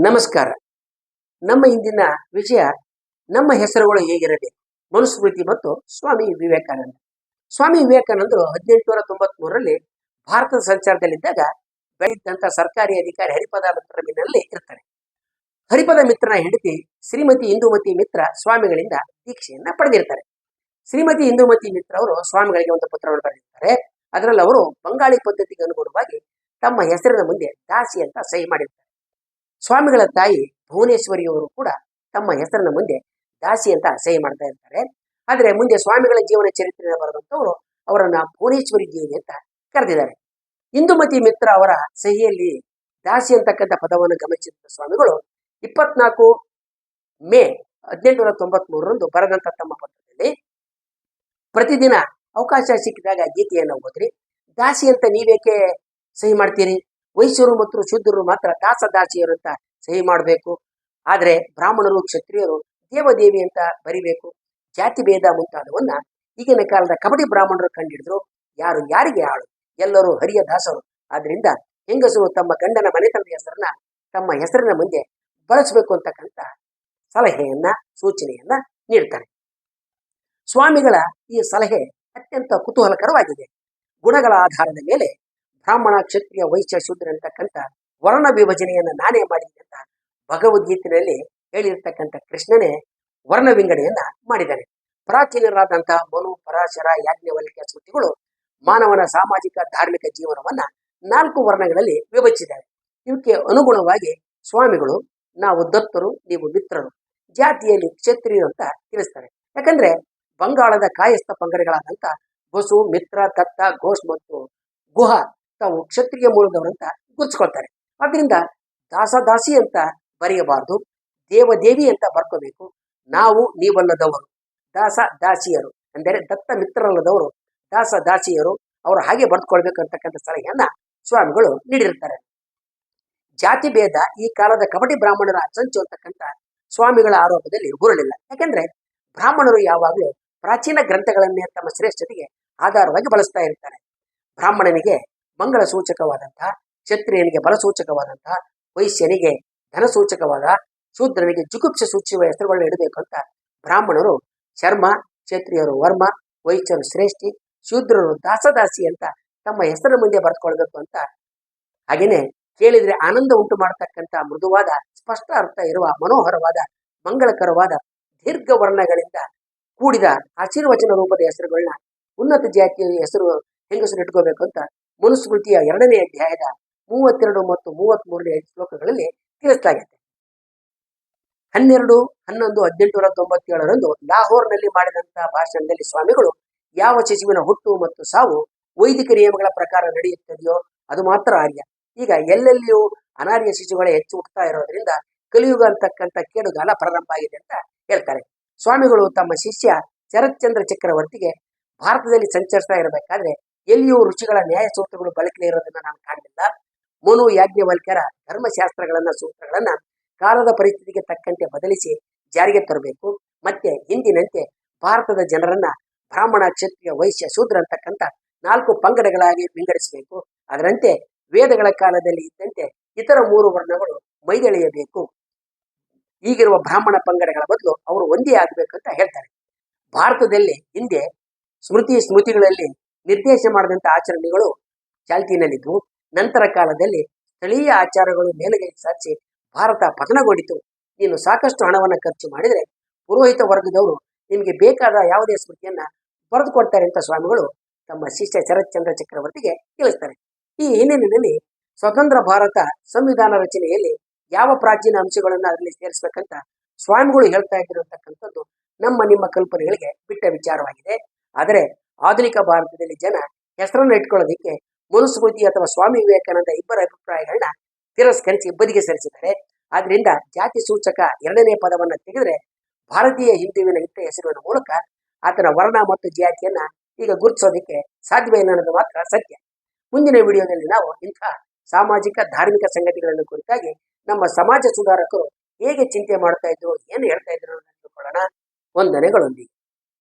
ನಮಸ್ಕಾರ. ನಮ್ಮ ಇಂದಿನ ವಿಷಯ ನಮ್ಮ ಹೆಸರುಗಳು ಹೇಗಿರಬೇಕು, ಮನುಸ್ಮೃತಿ ಮತ್ತು ಸ್ವಾಮಿ ವಿವೇಕಾನಂದ. ಸ್ವಾಮಿ ವಿವೇಕಾನಂದರು 1893ರಲ್ಲಿ ಭಾರತದ ಸಂಚಾರದಲ್ಲಿದ್ದಾಗ ಬೆಳೆದಂತ ಸರ್ಕಾರಿ ಅಧಿಕಾರಿ ಹರಿಪದ ಮಿತ್ರ ಮನೆಯಲ್ಲಿ ಇರ್ತಾರೆ. ಹರಿಪದ ಮಿತ್ರನ ಹೆಂಡತಿ ಶ್ರೀಮತಿ ಇಂದುಮತಿ ಮಿತ್ರ ಸ್ವಾಮಿಗಳಿಂದ ದೀಕ್ಷೆಯನ್ನ ಪಡೆದಿರ್ತಾರೆ. ಶ್ರೀಮತಿ ಇಂದುಮತಿ ಮಿತ್ರ ಅವರು ಸ್ವಾಮಿಗಳಿಗೆ ಒಂದು ಪತ್ರವನ್ನು ಬರೆದಿರ್ತಾರೆ. ಅದರಲ್ಲಿ ಅವರು ಬಂಗಾಳಿ ಪದ್ಧತಿಗೆ ಅನುಗುಣವಾಗಿ ತಮ್ಮ ಹೆಸರಿನ ಮುಂದೆ ದಾಸಿ ಅಂತ ಸಹಿ ಮಾಡಿರ್ತಾರೆ. ಸ್ವಾಮಿಗಳ ತಾಯಿ ಭುವನೇಶ್ವರಿಯವರು ಕೂಡ ತಮ್ಮ ಹೆಸರಿನ ಮುಂದೆ ದಾಸಿ ಅಂತ ಸಹಿ ಮಾಡ್ತಾ ಇರ್ತಾರೆ. ಆದರೆ ಮುಂದೆ ಸ್ವಾಮಿಗಳ ಜೀವನ ಚರಿತ್ರೆಯನ್ನು ಬರೆದಂತವರು ಅವರನ್ನ ಭುವನೇಶ್ವರಿ ದೇವಿ ಅಂತ ಕರೆದಿದ್ದಾರೆ. ಇಂದುಮತಿ ಮಿತ್ರ ಅವರ ಸಹಿಯಲ್ಲಿ ದಾಸಿ ಅಂತಕ್ಕಂಥ ಪದವನ್ನು ಗಮನಿಸಿದ ಸ್ವಾಮಿಗಳು 24 ಮೇ 1893ರಂದು ಬರೆದಂತ ತಮ್ಮ ಪತ್ರದಲ್ಲಿ, ಪ್ರತಿದಿನ ಅವಕಾಶ ಸಿಕ್ಕಿದಾಗ ಗೀತೆಯನ್ನು ಓದ್ರಿ. ದಾಸಿ ಅಂತ ನೀವೇಕೆ ಸಹಿ ಮಾಡ್ತೀರಿ? ವೈಶ್ಯರು ಮತ್ತು ಶೂದ್ರರು ಮಾತ್ರ ದಾಸ ದಾಸಿಯರು ಅಂತ ಸಹಿ ಮಾಡಬೇಕು. ಆದ್ರೆ ಬ್ರಾಹ್ಮಣರು ಕ್ಷತ್ರಿಯರು ದೇವದೇವಿ ಅಂತ ಬರಿಬೇಕು. ಜಾತಿ ಭೇದ ಮುಂತಾದವನ್ನ ಈಗಿನ ಕಾಲದ ಕಬಡ್ಡಿ ಬ್ರಾಹ್ಮಣರು ಕಂಡಿಡಿದ್ರು. ಯಾರು ಯಾರಿಗೆ ಆಳು, ಎಲ್ಲರೂ ಹರಿಯ ದಾಸರು. ಆದ್ರಿಂದ ಹೆಂಗಸರು ತಮ್ಮ ಗಂಡನ ಮನೆತನದ ಹೆಸರನ್ನ ತಮ್ಮ ಹೆಸರಿನ ಮುಂದೆ ಬಳಸಬೇಕು ಅಂತಕ್ಕಂಥ ಸಲಹೆಯನ್ನ ಸೂಚನೆಯನ್ನ ನೀಡ್ತಾರೆ. ಸ್ವಾಮಿಗಳ ಈ ಸಲಹೆ ಅತ್ಯಂತ ಕುತೂಹಲಕರವಾಗಿದೆ. ಗುಣಗಳ ಆಧಾರದ ಮೇಲೆ ಬ್ರಾಹ್ಮಣ ಕ್ಷತ್ರಿಯ ವೈಶ್ಯ ಶೂದ್ರ ಅಂತಕ್ಕಂಥ ವರ್ಣ ವಿಭಜನೆಯನ್ನ ನಾನೇ ಮಾಡಿದೆ ಅಂತ ಭಗವದ್ಗೀತೆಯಲ್ಲಿ ಹೇಳಿರ್ತಕ್ಕಂಥ ಕೃಷ್ಣನೇ ವರ್ಣ ವಿಂಗಡೆಯನ್ನ ಮಾಡಿದ್ದಾನೆ. ಪ್ರಾಚೀನರಾದಂತಹ ಮನು, ಪರಾಶರ, ಯಾಜ್ಞವಲ್ಕ್ಯ ಸ್ಮೃತಿಗಳು ಮಾನವನ ಸಾಮಾಜಿಕ ಧಾರ್ಮಿಕ ಜೀವನವನ್ನ 4 ವರ್ಣಗಳಲ್ಲಿ ವಿಭಜಿಸಿದ್ದಾರೆ. ಇವಕ್ಕೆ ಅನುಗುಣವಾಗಿ ಸ್ವಾಮಿಗಳು ನಾವು ದತ್ತರು, ನೀವು ಮಿತ್ರರು, ಜಾತಿಯಲ್ಲಿ ಕ್ಷತ್ರಿಯರು ಅಂತ ತಿಳಿಸ್ತಾರೆ. ಯಾಕಂದ್ರೆ ಬಂಗಾಳದ ಕಾಯಸ್ಥ ಪಂಗಡಗಳಾದಂತ ಬಸು, ಮಿತ್ರ, ದತ್ತ, ಘೋಷ್ ಮತ್ತು ಗುಹ ತಾವು ಕ್ಷತ್ರಿಯ ಮೂಲದವರಂತ ಗುರುತಿಸ್ಕೊಳ್ತಾರೆ. ಆದ್ರಿಂದ ದಾಸದಾಸಿ ಅಂತ ಬರೆಯಬಾರ್ದು, ದೇವದೇವಿ ಅಂತ ಬರ್ಕೋಬೇಕು. ನಾವು ನೀವಲ್ಲದವರು ದಾಸ ದಾಸಿಯರು ಅಂದರೆ ದತ್ತ ಮಿತ್ರರಲ್ಲದವರು ದಾಸ ದಾಸಿಯರು, ಅವರು ಹಾಗೆ ಬರ್ದ್ಕೊಳ್ಬೇಕು ಅಂತಕ್ಕಂಥ ಸಲಹೆಯನ್ನ ಸ್ವಾಮಿಗಳು ನೀಡಿರ್ತಾರೆ. ಜಾತಿ ಭೇದ ಈ ಕಾಲದ ಕಬಡ್ಡಿ ಬ್ರಾಹ್ಮಣರ ಸಂಚು ಅಂತಕ್ಕಂಥ ಸ್ವಾಮಿಗಳ ಆರೋಪದಲ್ಲಿ ಹುರಳಿಲ್ಲ. ಯಾಕಂದ್ರೆ ಬ್ರಾಹ್ಮಣರು ಯಾವಾಗಲೂ ಪ್ರಾಚೀನ ಗ್ರಂಥಗಳನ್ನೇ ತಮ್ಮ ಶ್ರೇಷ್ಠತೆಗೆ ಆಧಾರವಾಗಿ ಬಳಸ್ತಾ ಇರ್ತಾರೆ. ಬ್ರಾಹ್ಮಣನಿಗೆ ಮಂಗಳ ಸೂಚಕವಾದಂತಹ, ಕ್ಷತ್ರಿಯನಿಗೆ ಬಲ ಸೂಚಕವಾದಂತಹ, ವೈಶ್ಯನಿಗೆ ಧನ ಸೂಚಕವಾದ, ಶೂದ್ರನಿಗೆ ಜುಗುಪ್ಸೆ ಸೂಚಿಸುವ ಹೆಸರುಗಳನ್ನ ಇಡಬೇಕು ಅಂತ ಬ್ರಾಹ್ಮಣರು ಶರ್ಮ, ಕ್ಷತ್ರಿಯರು ವರ್ಮ, ವೈಶ್ಯರು ಶ್ರೇಷ್ಠಿ, ಶೂದ್ರರು ದಾಸದಾಸಿ ಅಂತ ತಮ್ಮ ಹೆಸರ ಮುಂದೆ ಬರೆದುಕೊಳ್ಬೇಕು ಅಂತ. ಹಾಗೇನೆ ಕೇಳಿದ್ರೆ ಆನಂದ ಉಂಟು ಮಾಡತಕ್ಕಂಥ ಮೃದುವಾದ ಸ್ಪಷ್ಟ ಅರ್ಥ ಇರುವ ಮನೋಹರವಾದ ಮಂಗಳಕರವಾದ ದೀರ್ಘ ವರ್ಣಗಳಿಂದ ಕೂಡಿದ ಆಶೀರ್ವಚನ ರೂಪದ ಹೆಸರುಗಳನ್ನ ಉನ್ನತ ಜಾತಿಯ ಹೆಸರು ಹೆಂಗಸರು ಇಟ್ಕೋಬೇಕು ಅಂತ ಮನುಸ್ಮೃತಿಯ 2ನೇ ಅಧ್ಯಾಯದ 32 ಮತ್ತು 33ನೇ ಶ್ಲೋಕಗಳಲ್ಲಿ ತಿಳಿಸಲಾಗಿದೆ. 12/11/1897ರಂದು ಲಾಹೋರ್ನಲ್ಲಿ ಮಾಡಿದಂತಹ ಭಾಷಣದಲ್ಲಿ ಸ್ವಾಮಿಗಳು ಯಾವ ಶಿಶುವಿನ ಹುಟ್ಟು ಮತ್ತು ಸಾವು ವೈದಿಕ ನಿಯಮಗಳ ಪ್ರಕಾರ ನಡೆಯುತ್ತದೆಯೋ ಅದು ಮಾತ್ರ ಆರ್ಯ. ಈಗ ಎಲ್ಲೆಲ್ಲಿಯೂ ಅನಾರ್ಯ ಶಿಶುಗಳೇ ಹೆಚ್ಚು ಹುಟ್ಟುತ್ತಾ ಇರೋದ್ರಿಂದ ಕಲಿಯುಗ ಅಂತಕ್ಕಂಥ ಕೇಡುಗಾಲ ಪ್ರಾರಂಭ ಆಗಿದೆ ಅಂತ ಹೇಳ್ತಾರೆ. ಸ್ವಾಮಿಗಳು ತಮ್ಮ ಶಿಷ್ಯ ಶರತ್ಚಂದ್ರ ಚಕ್ರವರ್ತಿಗೆ ಭಾರತದಲ್ಲಿ ಸಂಚರಿಸ್ತಾ ಇರಬೇಕಾದ್ರೆ ಎಲ್ಲಿಯೂ ಋಷಿಗಳ ನ್ಯಾಯ ಸೂತ್ರಗಳು ಬಳಕೆ ಇರೋದನ್ನ ನಾನು ಕಾಣಲಿಲ್ಲ. ಮನು, ಯಾಜ್ಞವಲ್ಕ್ಯರ ಧರ್ಮಶಾಸ್ತ್ರಗಳನ್ನ ಸೂತ್ರಗಳನ್ನ ಕಾಲದ ಪರಿಸ್ಥಿತಿಗೆ ತಕ್ಕಂತೆ ಬದಲಿಸಿ ಜಾರಿಗೆ ತರಬೇಕು. ಮತ್ತೆ ಹಿಂದಿನಂತೆ ಭಾರತದ ಜನರನ್ನ ಬ್ರಾಹ್ಮಣ, ಕ್ಷತ್ರಿಯ, ವೈಶ್ಯ, ಶೂದ್ರ ಅಂತಕ್ಕಂಥ 4 ಪಂಗಡಗಳಾಗಿ ವಿಂಗಡಿಸಬೇಕು. ಅದರಂತೆ ವೇದಗಳ ಕಾಲದಲ್ಲಿ ಇದ್ದಂತೆ ಇತರ 3 ವರ್ಣಗಳು ಮೈದೆಳೆಯಬೇಕು. ಈಗಿರುವ ಬ್ರಾಹ್ಮಣ ಪಂಗಡಗಳ ಬದಲು ಅವರು ಒಂದೇ ಆಗಬೇಕು ಅಂತ ಹೇಳ್ತಾರೆ. ಭಾರತದಲ್ಲಿ ಹಿಂದೆ ಸ್ಮೃತಿಗಳಲ್ಲಿ ನಿರ್ದೇಶ ಮಾಡಿದಂಥ ಆಚರಣೆಗಳು ಚಾಲ್ತಿನಲ್ಲಿದ್ದವು. ನಂತರ ಕಾಲದಲ್ಲಿ ಸ್ಥಳೀಯ ಆಚಾರಗಳು ಮೇಲುಗೈ ಸಾಧಿಸಿ ಭಾರತ ಪತನಗೊಂಡಿತು. ನೀನು ಸಾಕಷ್ಟು ಹಣವನ್ನು ಖರ್ಚು ಮಾಡಿದರೆ ಪುರೋಹಿತ ವರ್ಗದವರು ನಿಮಗೆ ಬೇಕಾದ ಯಾವುದೇ ಸ್ಮೃತಿಯನ್ನ ಬರೆದು ಕೊಡ್ತಾರೆ ಅಂತ ಸ್ವಾಮಿಗಳು ತಮ್ಮ ಶಿಷ್ಯ ಶರತ್ಚಂದ್ರ ಚಕ್ರವರ್ತಿಗೆ ತಿಳಿಸ್ತಾರೆ. ಈ ಹಿನ್ನೆಲೆಯಲ್ಲಿ ಸ್ವತಂತ್ರ ಭಾರತ ಸಂವಿಧಾನ ರಚನೆಯಲ್ಲಿ ಯಾವ ಪ್ರಾಚೀನ ಅಂಶಗಳನ್ನ ಅದರಲ್ಲಿ ಸೇರಿಸಬೇಕಂತ ಸ್ವಾಮಿಗಳು ಹೇಳ್ತಾ ಇದ್ದಿರತಕ್ಕಂಥದ್ದು ನಿಮ್ಮ ಕಲ್ಪನೆಗಳಿಗೆ ಬಿಟ್ಟ ವಿಚಾರವಾಗಿದೆ. ಆದರೆ ಆಧುನಿಕ ಭಾರತದಲ್ಲಿ ಜನ ಹೆಸರನ್ನು ಇಟ್ಕೊಳ್ಳೋದಕ್ಕೆ ಮನುಸ್ಮೃತಿ ಅಥವಾ ಸ್ವಾಮಿ ವಿವೇಕಾನಂದ ಇಬ್ಬರ ಅಭಿಪ್ರಾಯಗಳನ್ನ ತಿರಸ್ಕರಿಸಿ ಬದಿಗೆ ಸರಿಸಿದ್ದಾರೆ. ಆದ್ರಿಂದ ಜಾತಿ ಸೂಚಕ 2ನೇ ಪದವನ್ನ ತೆಗೆದ್ರೆ ಭಾರತೀಯ ಹಿಂದುವಿನ ಇಟ್ಟ ಹೆಸರಿನ ಮೂಲಕ ಆತನ ವರ್ಣ ಮತ್ತು ಜಾತಿಯನ್ನ ಈಗ ಗುರುತಿಸೋದಕ್ಕೆ ಸಾಧ್ಯವಿಲ್ಲ ಅನ್ನೋದು ಮಾತ್ರ ಸತ್ಯ. ಮುಂದಿನ ವಿಡಿಯೋದಲ್ಲಿ ನಾವು ಇಂಥ ಸಾಮಾಜಿಕ ಧಾರ್ಮಿಕ ಸಂಗತಿಗಳನ್ನು ಕುರಿತಾಗಿ ನಮ್ಮ ಸಮಾಜ ಸುಧಾರಕರು ಹೇಗೆ ಚಿಂತೆ ಮಾಡ್ತಾ ಇದ್ರು, ಏನು ಹೇಳ್ತಾ ಇದ್ರು ಅನ್ನೋದನ್ನು ತಿಳ್ಕೊಳ್ಳೋಣ. ವಂದನೆಗಳೊಂದಿಗೆ.